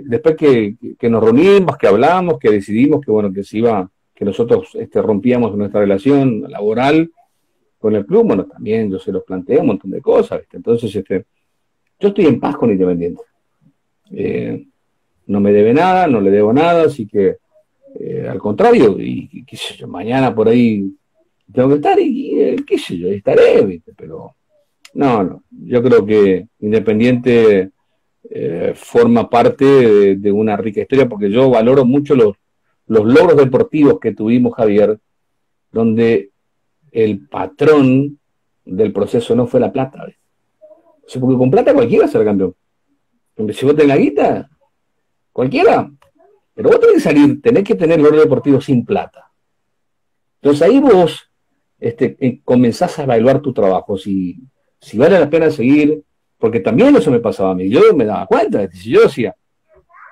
después que nos reunimos, que hablamos, que decidimos que, bueno, que nosotros rompíamos nuestra relación laboral con el club, bueno, también yo se los planteé un montón de cosas, ¿viste? Entonces, yo estoy en paz con Independiente. No me debe nada, no le debo nada, así que, al contrario, y qué sé yo, mañana por ahí tengo que estar y qué sé yo, estaré, ¿viste? Pero no, yo creo que Independiente forma parte de una rica historia, porque yo valoro mucho los logros deportivos que tuvimos, Javier, donde el patrón del proceso no fue la plata, ¿ves? O sea, porque con plata cualquiera será campeón. Si vos tenés la guita, cualquiera. Pero vos tenés que tener logros deportivos sin plata. Entonces ahí vos comenzás a evaluar tu trabajo, si vale la pena seguir, porque también eso me pasaba a mí. Yo me daba cuenta, si yo decía,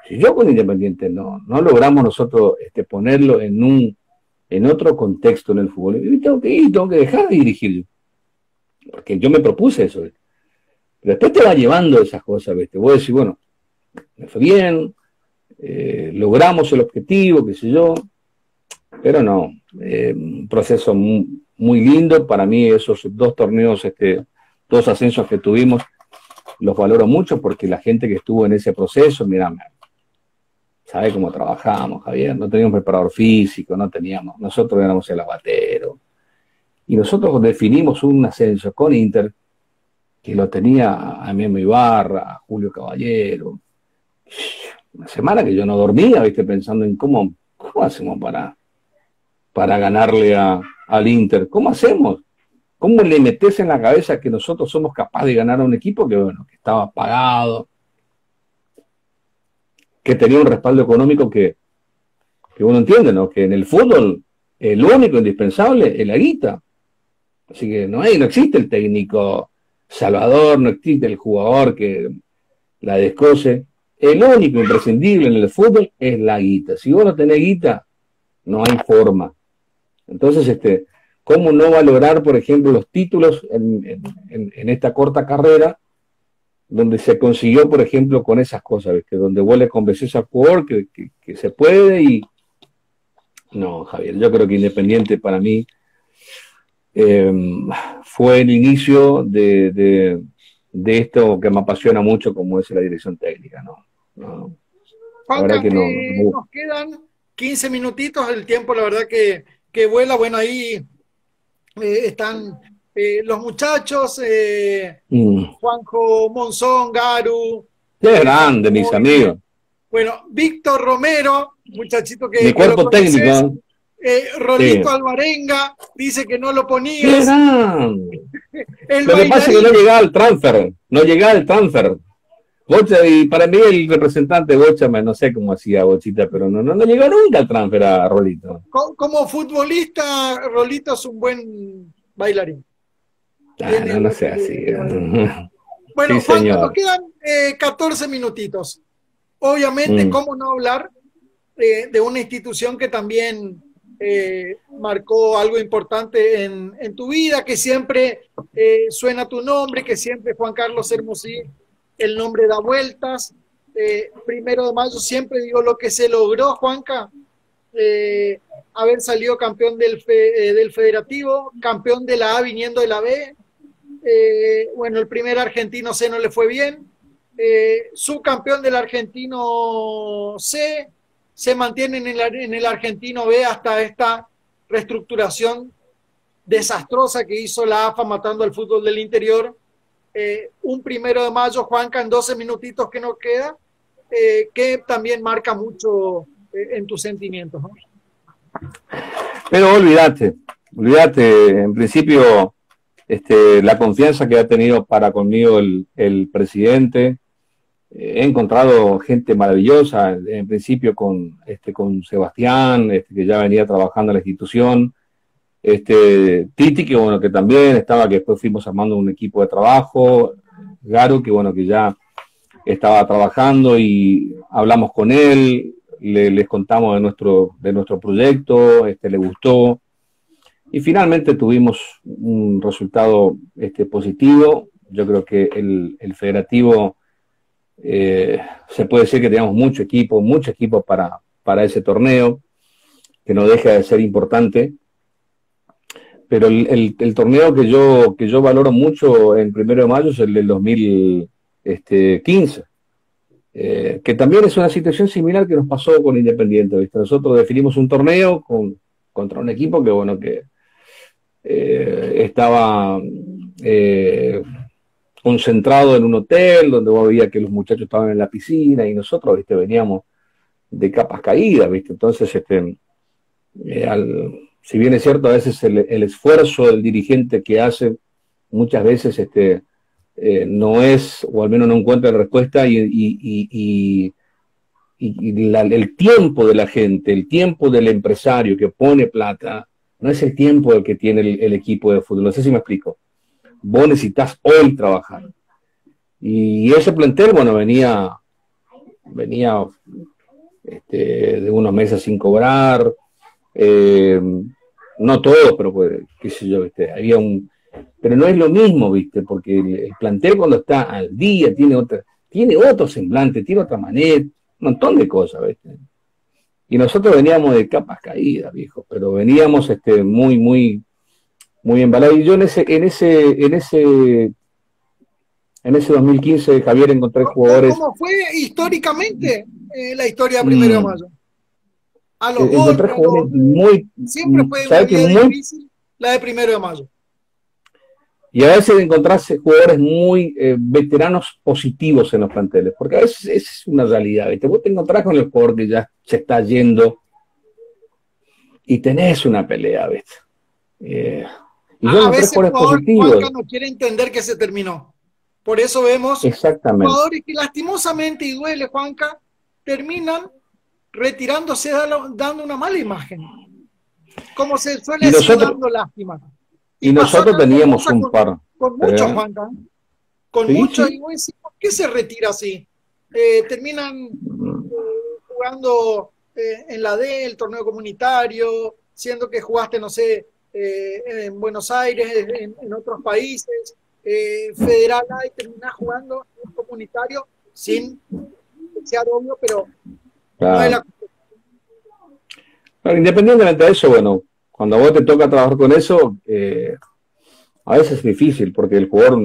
si yo con Independiente no logramos nosotros ponerlo en otro contexto en el fútbol, y tengo que dejar de dirigir yo. Porque yo me propuse eso. después te va llevando esas cosas, ¿viste? Vos decís, bueno, me fue bien, logramos el objetivo, qué sé yo, pero no, un proceso muy lindo. Para mí esos 2 torneos, 2 ascensos que tuvimos, los valoro mucho porque la gente que estuvo en ese proceso, mira, sabe cómo trabajamos, Javier, no teníamos preparador físico, no teníamos, nosotros éramos el abatero, y nosotros definimos un ascenso con Inter, que lo tenía a Memo Ibarra, a Julio Caballero, una semana que yo no dormía, ¿viste? Pensando en cómo hacemos para ganarle al Inter, ¿cómo hacemos? ¿Cómo le metes en la cabeza que nosotros somos capaces de ganar a un equipo que, bueno, que estaba pagado, que tenía un respaldo económico que uno entiende, ¿no? Que en el fútbol el único indispensable es la guita. Así que no existe el técnico salvador, no existe el jugador que la descoce. El único imprescindible en el fútbol es la guita. Si vos no tenés guita, no hay forma. Entonces, ¿cómo no valorar, por ejemplo, los títulos en esta corta carrera, donde se consiguió, por ejemplo, con esas cosas, ¿viste? Donde vos le convences al jugador que se puede y... No, Javier, yo creo que Independiente para mí fue el inicio de esto que me apasiona mucho, como es la dirección técnica, ¿no? La verdad que no. Nos quedan 15 minutitos, el tiempo la verdad que vuela. Bueno, ahí están los muchachos, Juanjo Monzón, Garu. Qué grande, mis amigos. Bueno, Víctor Romero, muchachito que... Mi cuerpo técnico. Rolito sí. Alvarenga dice que no lo ponías. Lo que pasa es que no llegaba al transfer. Bocha, y para mí el representante Bocha, no sé cómo hacía Bochita, pero no llegó nunca al transfer a Rolito. Como futbolista, Rolito es un buen bailarín. No sé así. Bueno, sí, Juan, nos quedan 14 minutitos. Obviamente, ¿cómo no hablar de una institución que también marcó algo importante en tu vida, que siempre suena tu nombre, que siempre Juan Carlos Hermosí, el nombre da vueltas? 1 de mayo, siempre digo lo que se logró, Juanca, haber salido campeón del Federativo, campeón de la A viniendo de la B. Bueno, el primer argentino C no le fue bien, subcampeón del argentino C, se mantiene en el argentino B hasta esta reestructuración desastrosa que hizo la AFA matando al fútbol del interior. Un 1 de mayo, Juanca, en 12 minutitos que nos queda, que también marca mucho en tus sentimientos, ¿no? Pero olvídate, en principio la confianza que ha tenido para conmigo el presidente, he encontrado gente maravillosa, en principio con Sebastián, que ya venía trabajando en la institución, Titi, que bueno, que también estaba, que después fuimos armando un equipo de trabajo, Garu, que bueno, que ya estaba trabajando y hablamos con él, les contamos de nuestro proyecto, le gustó, y finalmente tuvimos un resultado positivo. Yo creo que el Federativo, se puede decir que teníamos mucho equipo para ese torneo, que no deja de ser importante, pero el torneo que yo valoro mucho en 1 de mayo es el del 2015, que también es una situación similar que nos pasó con Independiente, ¿viste? Nosotros definimos un torneo contra un equipo que, bueno, que estaba concentrado en un hotel donde vos veías que los muchachos estaban en la piscina y nosotros, ¿viste? Veníamos de capas caídas, ¿viste? Entonces, si bien es cierto, a veces el esfuerzo del dirigente que hace, muchas veces no es, o al menos no encuentra la respuesta, y el tiempo de la gente, el tiempo del empresario que pone plata, no es el tiempo del que tiene el equipo de fútbol. No sé si me explico. Vos necesitas hoy trabajar. Y ese plantel, bueno, venía de unos meses sin cobrar, no todo, pero pues, qué sé yo, había pero no es lo mismo, ¿viste? Porque el plantel cuando está al día tiene otro semblante, tiene otra manera, un montón de cosas, ¿viste? Y nosotros veníamos de capas caídas, viejo, pero veníamos muy, muy, muy embalados. Y yo en ese 2015, Javier, encontré jugadores. ¿Cómo fue históricamente la historia de Primero de Mayo? A los encontré golpes, jugadores muy. siempre fue una ¿Sabes que vida muy difícil la de Primero de Mayo? Y a veces encontrás jugadores muy veteranos positivos en los planteles, porque a veces es una realidad, ¿viste? Vos te encontrás con el jugador que ya se está yendo y tenés una pelea, ¿viste? Y yo A encontré veces el jugadores jugador positivos. Juanca no quiere entender que se terminó. Por eso vemos jugadores que lastimosamente, y duele, Juanca, terminan retirándose dando una mala imagen. Como se suele decir, dando lástima. Y nosotros teníamos un par. Con muchos, Juanca. Con muchos, y vos decís, ¿por qué se retira así? Terminan jugando en la D, el torneo comunitario, siendo que jugaste, no sé, en Buenos Aires, en otros países, federal A, y terminás jugando en un comunitario sin que sea obvio, pero claro. No es la... Pero independientemente de eso, bueno, cuando a vos te toca trabajar con eso, a veces es difícil, porque el jugador,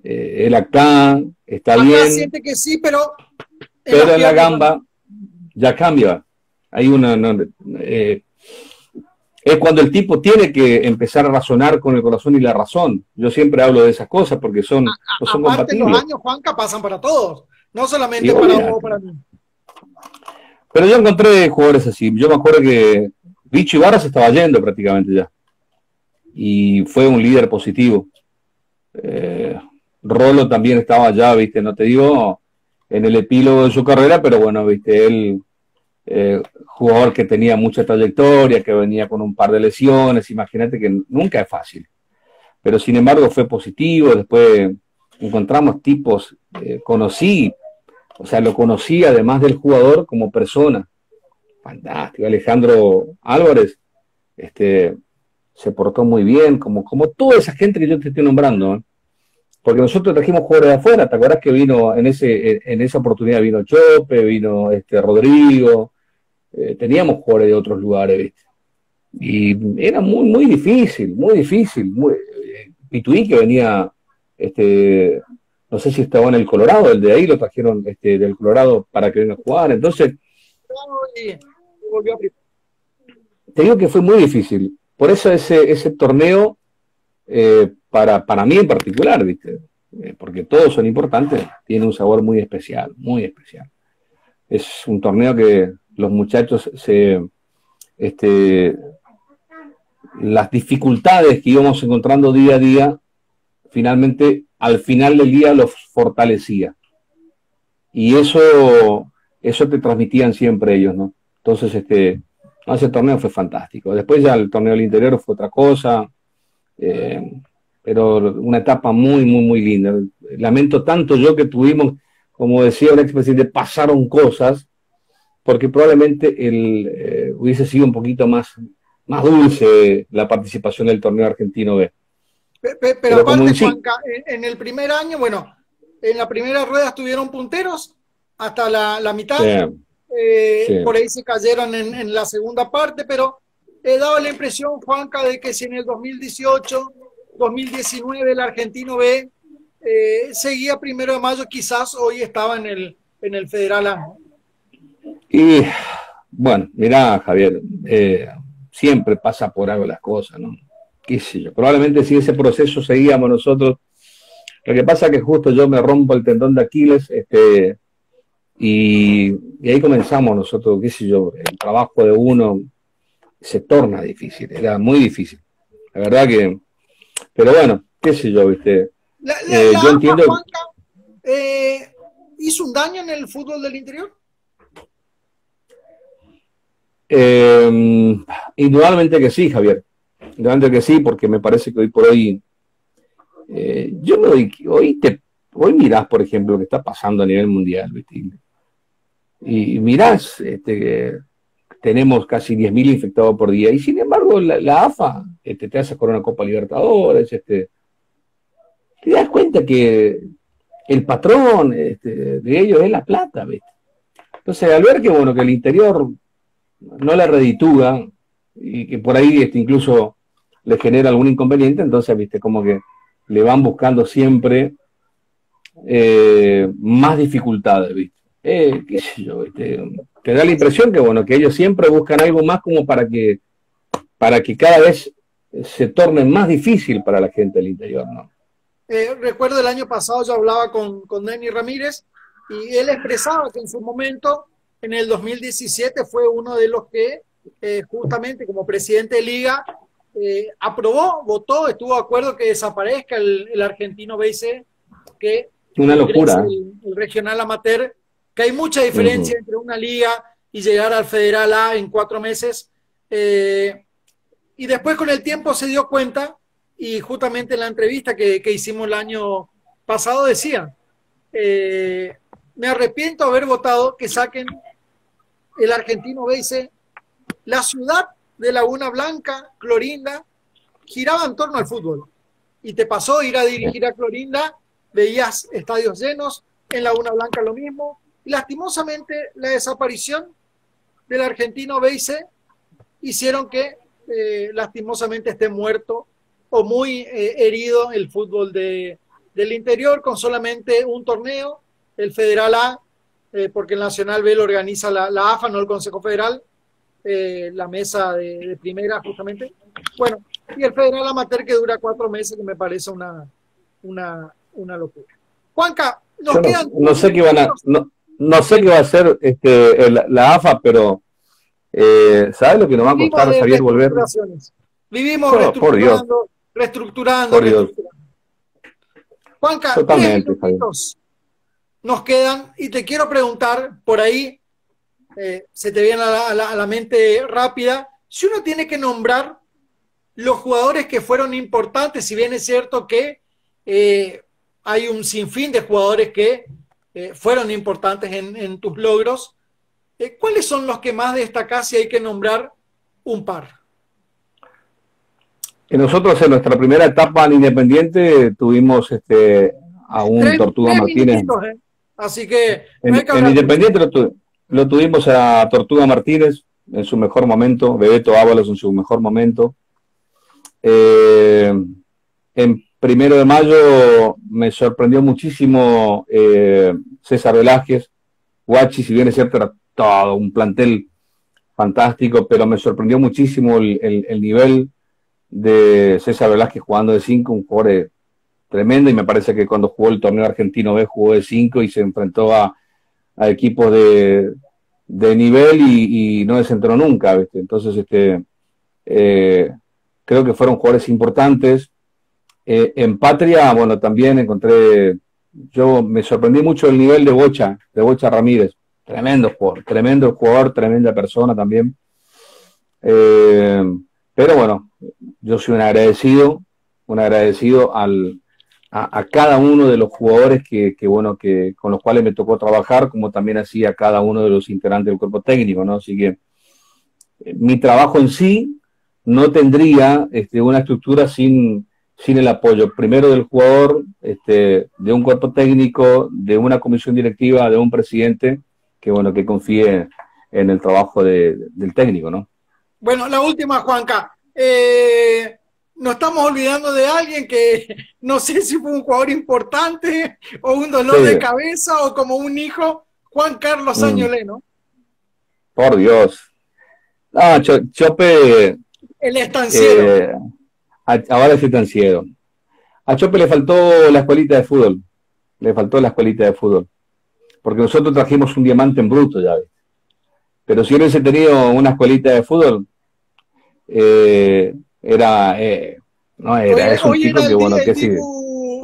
él acá, está bien, siente que sí, pero en la gamba ya cambia. Hay es cuando el tipo tiene que empezar a razonar con el corazón y la razón. Yo siempre hablo de esas cosas porque son compatibles. Los años, Juanca, pasan para todos, no solamente para vos o para mí. Pero yo encontré jugadores así. Yo me acuerdo que Bicho Ibarra se estaba yendo prácticamente ya. Y fue un líder positivo. Rolo también estaba ya, viste, no te digo en el epílogo de su carrera, pero bueno, viste, él, jugador que tenía mucha trayectoria, que venía con un par de lesiones, imagínate que nunca es fácil. Pero sin embargo fue positivo. Después encontramos tipos, o sea, lo conocí además del jugador como persona. Fantástico. Alejandro Álvarez se portó muy bien, como toda esa gente que yo te estoy nombrando, ¿eh? Porque nosotros trajimos jugadores de afuera. ¿Te acuerdas que vino en esa oportunidad vino Chope, vino Rodrigo? Teníamos jugadores de otros lugares, ¿viste? Y era muy, muy difícil, muy difícil. Pituí, que venía, no sé si estaba en el Colorado, el de ahí lo trajeron del Colorado para que venga a jugar. Entonces, te digo que fue muy difícil. Por eso ese torneo, para mí en particular, ¿viste? Porque todos son importantes, tiene un sabor muy especial, muy especial. Es un torneo que los muchachos las dificultades que íbamos encontrando día a día, finalmente, al final del día los fortalecía. Y eso te transmitían siempre ellos, ¿no? Entonces, ese torneo fue fantástico. Después ya el torneo del interior fue otra cosa, pero una etapa muy, muy, muy linda. Lamento tanto yo que tuvimos, como decía un expresidente, pasaron cosas, porque probablemente hubiese sido un poquito más dulce la participación del torneo argentino B. Pero aparte, Juanca, en el primer año, bueno, en la primera rueda estuvieron punteros hasta la mitad. Sí. Por ahí se cayeron en la segunda parte, pero daba la impresión, Juanca, de que si en el 2018, 2019 el Argentino B seguía Primero de Mayo, quizás hoy estaba en el Federal A. Y bueno, mirá, Javier, siempre pasa por algo las cosas, ¿no? Qué sé yo, probablemente si ese proceso seguíamos nosotros, lo que pasa es que justo yo me rompo el tendón de Aquiles, y ahí comenzamos nosotros, qué sé yo, el trabajo de uno se torna difícil, era muy difícil, la verdad que, pero bueno, qué sé yo, viste, yo entiendo. Juanca, ¿hizo un daño en el fútbol del interior? Indudablemente que sí, Javier, indudablemente que sí, porque me parece que hoy por hoy, yo me doy, hoy mirás, por ejemplo, lo que está pasando a nivel mundial, ¿viste? Y mirás tenemos casi 10.000 infectados por día, y sin embargo la AFA te hace correr una Copa Libertadores, te das cuenta que el patrón de ellos es la plata, ¿viste? Entonces, al ver que, bueno, que el interior no la reditúa y que por ahí incluso le genera algún inconveniente, entonces, viste, como que le van buscando siempre más dificultades, viste. Qué sé yo, viste. Te da la impresión que, bueno, que ellos siempre buscan algo más como para que cada vez se torne más difícil para la gente del interior, ¿no? Recuerdo el año pasado yo hablaba con Denny Ramírez y él expresaba que en su momento, en el 2017, fue uno de los que justamente como presidente de liga aprobó, votó, estuvo de acuerdo que desaparezca el argentino BC, que una locura. El regional amateur, que hay mucha diferencia entre una liga y llegar al Federal A en 4 meses. Y después con el tiempo se dio cuenta, y justamente en la entrevista que hicimos el año pasado decía, me arrepiento de haber votado que saquen el argentino BC. La ciudad de Laguna Blanca, Clorinda, giraba en torno al fútbol. Y te pasó ir a dirigir a Clorinda, veías estadios llenos, en Laguna Blanca lo mismo. Y lastimosamente la desaparición del argentino BC hicieron que lastimosamente esté muerto o muy herido el fútbol del interior, con solamente un torneo, el Federal A, porque el Nacional B lo organiza la AFA, no el Consejo Federal, la mesa de primera justamente. Bueno, y el Federal Amateur que dura 4 meses, que me parece una locura. Juanca, nos quedan... No sé qué no sé qué va a hacer la AFA, pero ¿sabes lo que nos va a costar, Javier, volver? Vivimos reestructurando. Juanca, 10 minutitos nos quedan y te quiero preguntar, por ahí se te viene a la mente rápida, si uno tiene que nombrar los jugadores que fueron importantes, si bien es cierto que hay un sinfín de jugadores que fueron importantes en tus logros, ¿cuáles son los que más destacás si hay que nombrar un par? Nosotros en nuestra primera etapa en Independiente tuvimos a un Tortuga Martínez. Así que en Independiente lo tuvimos a Tortuga Martínez en su mejor momento, Bebeto Ábalos en su mejor momento. En 1 de mayo me sorprendió muchísimo César Velázquez. Guachi, si bien es cierto, era todo un plantel fantástico, pero me sorprendió muchísimo el nivel de César Velázquez jugando de 5, un jugador tremendo, y me parece que cuando jugó el torneo argentino B jugó de 5 y se enfrentó a equipos de nivel y no desentró nunca, ¿viste? Entonces creo que fueron jugadores importantes. En Patria, bueno, también yo me sorprendí mucho el nivel de Bocha Ramírez, tremendo jugador, tremenda persona también. Pero bueno, yo soy un agradecido a cada uno de los jugadores con los cuales me tocó trabajar, como también así a cada uno de los integrantes del cuerpo técnico, ¿no? Así que mi trabajo en sí no tendría una estructura sin el apoyo, primero del jugador, de un cuerpo técnico, de una comisión directiva, de un presidente, que confíe en el trabajo del técnico, ¿no? Bueno, la última, Juanca. Nos estamos olvidando de alguien que no sé si fue un jugador importante o un dolor de cabeza o como un hijo, Juan Carlos Añolé, ¿no? Por Dios. Chope... El estanciero. Ahora es estanciero. A Chope le faltó la escuelita de fútbol. Porque nosotros trajimos un diamante en bruto, ya ves. Pero si hubiese tenido una escuelita de fútbol, es un tipo que sí.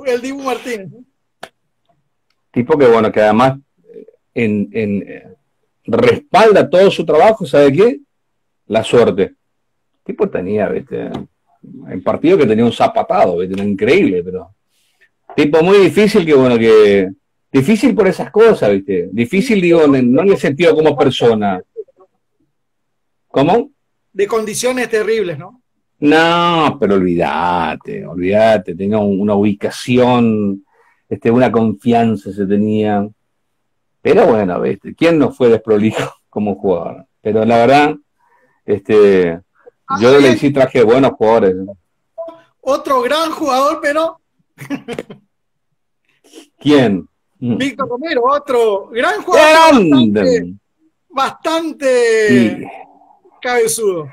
El Dibu Martínez. Tipo que además respalda todo su trabajo, ¿sabe qué? La suerte. Tipo tenía, ¿viste? En partido que tenía un zapatado, ¿viste? Increíble, pero tipo muy difícil difícil por esas cosas, ¿viste? Difícil, digo, no en el sentido como persona. ¿Cómo? De condiciones terribles, ¿no? No, pero olvídate, tenía una ubicación, una confianza se tenía. Pero bueno, ¿viste? ¿Quién no fue desprolijo como jugador? Pero la verdad, yo de Leipzig traje buenos jugadores. Otro gran jugador, pero... ¿Quién? Víctor Romero, otro gran jugador, bastante cabezudo.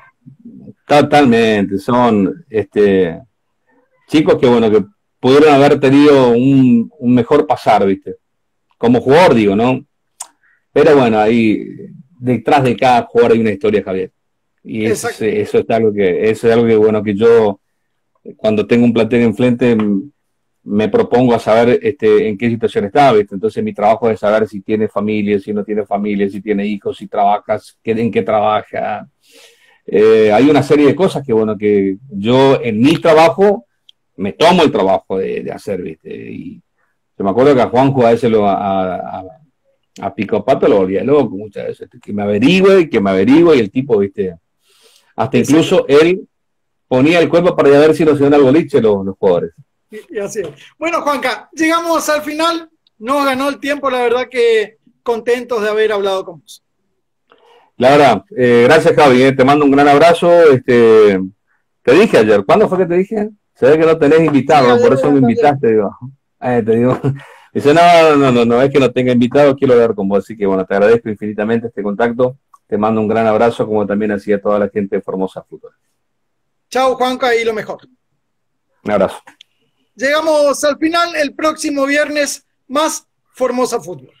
Totalmente, son chicos que bueno, que pudieron haber tenido un mejor pasar, ¿viste? Como jugador, digo, ¿no? Pero bueno, ahí detrás de cada jugador hay una historia, Javier. Y eso es algo que, bueno, que yo cuando tengo un plantel enfrente me propongo a saber en qué situación está, ¿viste? Entonces mi trabajo es saber si tiene familia, si no tiene familia, si tiene hijos, si trabajas, en qué trabaja. Hay una serie de cosas que, bueno, que yo en mi trabajo me tomo el trabajo de hacer, ¿viste? Y yo me acuerdo que a Juanjo a veces a Pico Pato lo volvía loco muchas veces, que me averigüe, y el tipo, ¿viste? Hasta incluso él ponía el cuerpo para ir a ver si nos iban al boliche los jugadores. Y así es. Bueno, Juanca, llegamos al final, nos ganó el tiempo, la verdad que contentos de haber hablado con vos. La verdad, gracias Javi, te mando un gran abrazo. Te dije ayer, ¿cuándo fue que te dije? Se ve que no tenés invitado, por eso me invitaste, digo. Te digo, dice, no, es que no tenga invitado, quiero hablar con vos, así que bueno, te agradezco infinitamente este contacto, te mando un gran abrazo, como también hacía toda la gente de Formosa Fútbol. Chao Juanca, y lo mejor. Un abrazo. Llegamos al final, el próximo viernes más Formosa Fútbol.